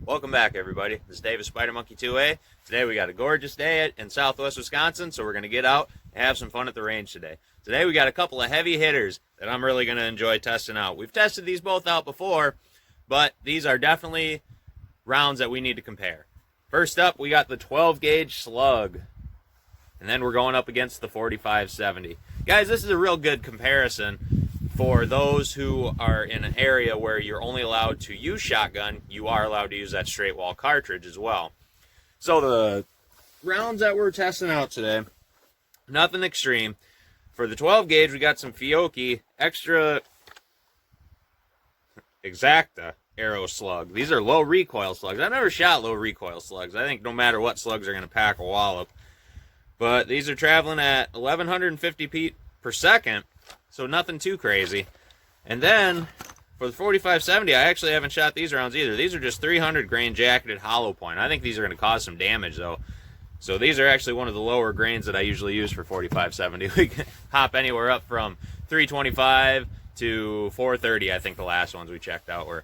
Welcome back, everybody. This is Dave of Spider Monkey 2A. Today we got a gorgeous day in southwest Wisconsin, so we're going to get out and have some fun at the range today. Today we got a couple of heavy hitters that I'm really going to enjoy testing out. We've tested these both out before, but these are definitely rounds that we need to compare. First up, we got the 12 gauge slug, and then we're going up against the 45-70. Guys, this is a real good comparison. For those who are in an area where you're only allowed to use shotgun, you are allowed to use that straight wall cartridge as well. So the rounds that we're testing out today, nothing extreme. For the 12 gauge, we got some Fiocchi Extra Exacta arrow slug. These are low recoil slugs. I've never shot low recoil slugs. I think no matter what, slugs are going to pack a wallop. But these are traveling at 1150 feet per second. So nothing too crazy. And then for the 45-70, I actually haven't shot these rounds either. These are just 300 grain jacketed hollow point. I think these are going to cause some damage though. So these are actually one of the lower grains that I usually use for 45-70. We can hop anywhere up from 325 to 430. I think the last ones we checked out were.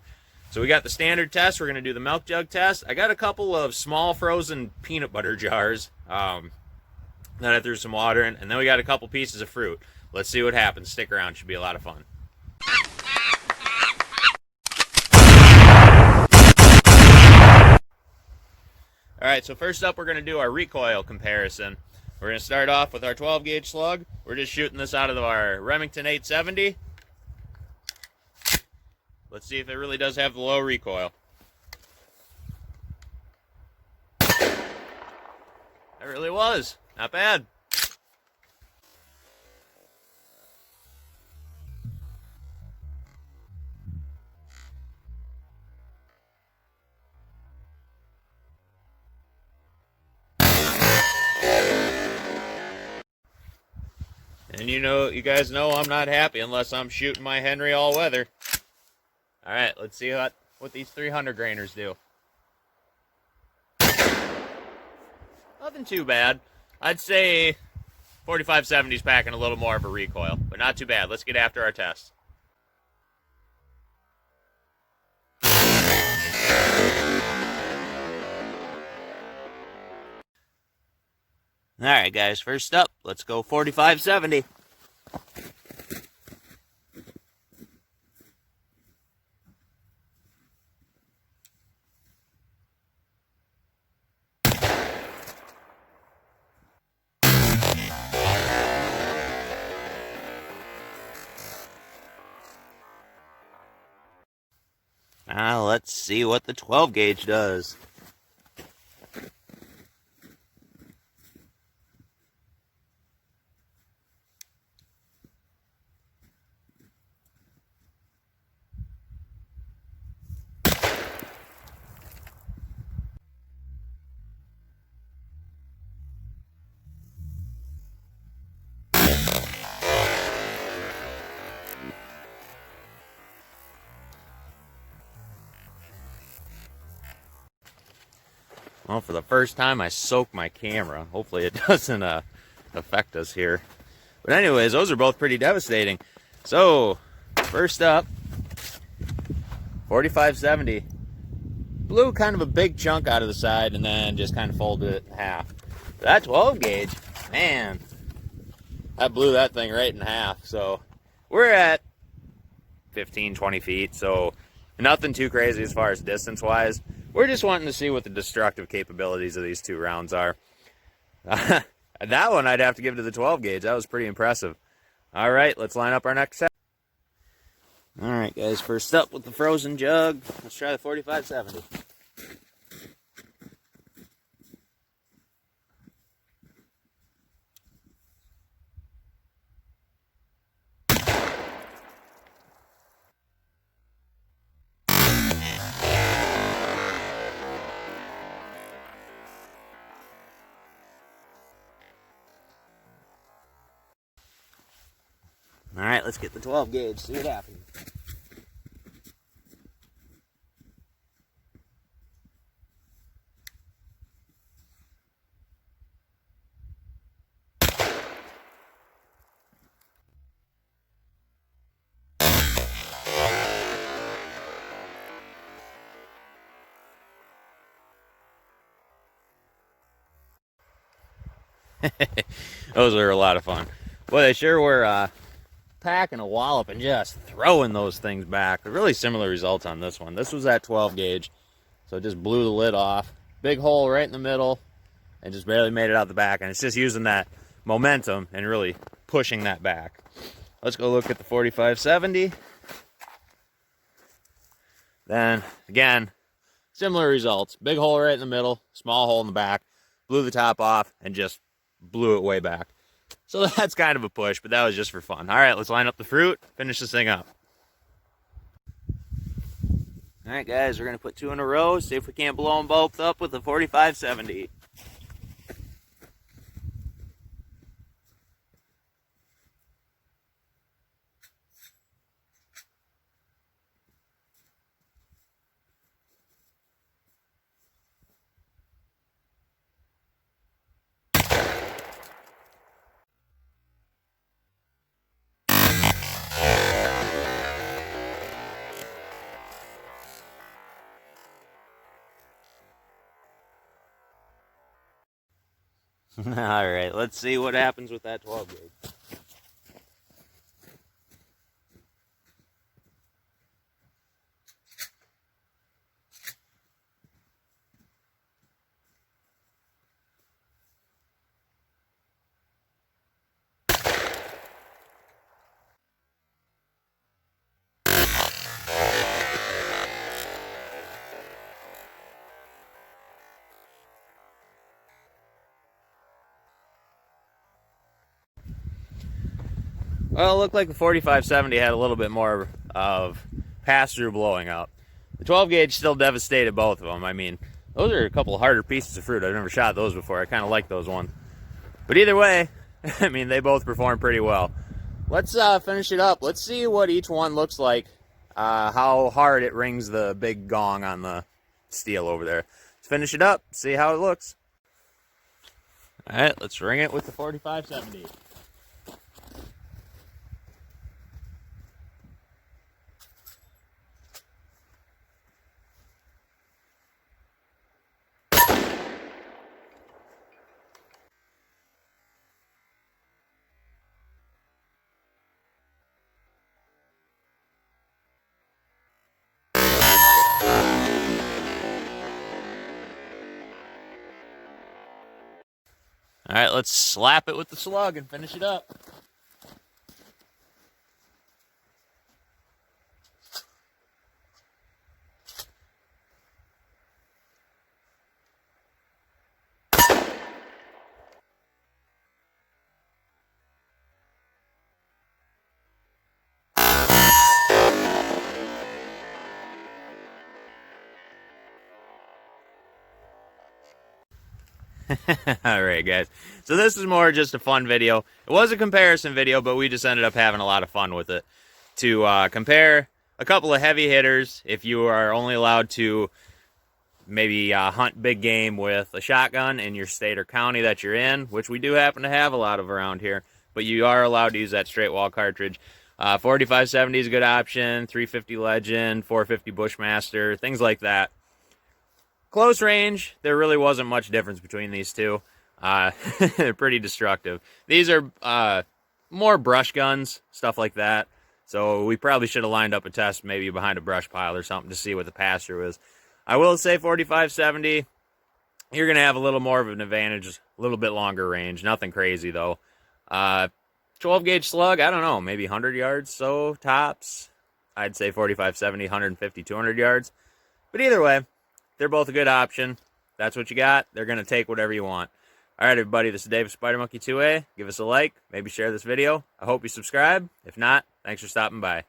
So we got the standard test. We're going to do the milk jug test. I got a couple of small frozen peanut butter jars that I threw some water in. And then we got a couple pieces of fruit. Let's see what happens. Stick around. Should be a lot of fun. Alright, so first up we're going to do our recoil comparison. We're going to start off with our 12 gauge slug. We're just shooting this out of our Remington 870. Let's see if it really does have the low recoil. That really was. Not bad. And you guys know I'm not happy unless I'm shooting my Henry all weather. Alright, let's see what these 300 grainers do. Nothing too bad. I'd say 45-70's packing a little more of a recoil, but not too bad. Let's get after our test. Alright guys, first up, let's go 45-70. Now let's see what the 12 gauge does. Well, for the first time, I soaked my camera. Hopefully it doesn't affect us here. But anyways, those are both pretty devastating. So, first up, 45-70. Blew kind of a big chunk out of the side and then just kind of folded it in half. But that 12 gauge, man, that blew that thing right in half. So, we're at 15, 20 feet. So, nothing too crazy as far as distance-wise. We're just wanting to see what the destructive capabilities of these two rounds are. That one I'd have to give to the 12 gauge. That was pretty impressive. All right, let's line up our next set. All right, guys, first up with the frozen jug. Let's try the 45-70. All right, let's get the 12 gauge, see what happens. Those are a lot of fun. Boy, they sure were packing a wallop and just throwing those things back. Really similar results on this one. This was at 12 gauge, so it just blew the lid off. Big hole right in the middle, and just barely made it out the back. And it's just using that momentum and really pushing that back. Let's go look at the 4570. Then, again, similar results. Big hole right in the middle, small hole in the back. Blew the top off and just blew it way back. So that's kind of a push, but that was just for fun. All right, let's line up the fruit, finish this thing up. All right, guys, we're going to put 2 in a row, see if we can't blow them both up with the 4570. All right, let's see what happens with that 12 gauge. Well, it looked like the 4570 had a little bit more of pass-through blowing up. The 12 gauge still devastated both of them. I mean, those are a couple harder pieces of fruit. I've never shot those before. I kind of like those ones. But either way, I mean, they both performed pretty well. Let's finish it up. Let's see what each one looks like, how hard it rings the big gong on the steel over there. Let's finish it up, see how it looks. All right, let's ring it with the 4570. All right, let's slap it with the slug and finish it up. All right, guys. So this is more just a fun video. It was a comparison video, but we just ended up having a lot of fun with it. To compare a couple of heavy hitters, if you are only allowed to maybe hunt big game with a shotgun in your state or county that you're in, which we do happen to have a lot of around here, but you are allowed to use that straight wall cartridge. 4570 is a good option, 350 Legend, 450 Bushmaster, things like that. Close range, there really wasn't much difference between these two. They're pretty destructive. These are more brush guns, stuff like that. So we probably should have lined up a test maybe behind a brush pile or something to see what the pass-through is. I will say 4570, you're going to have a little more of an advantage, a little bit longer range. Nothing crazy, though. 12-gauge slug, I don't know, maybe 100 yards, so tops. I'd say 4570, 150, 200 yards. But either way, they're both a good option. That's what you got. They're going to take whatever you want. All right, everybody, this is Dave of Spider Monkey 2A. Give us a like. Maybe share this video. I hope you subscribe. If not, thanks for stopping by.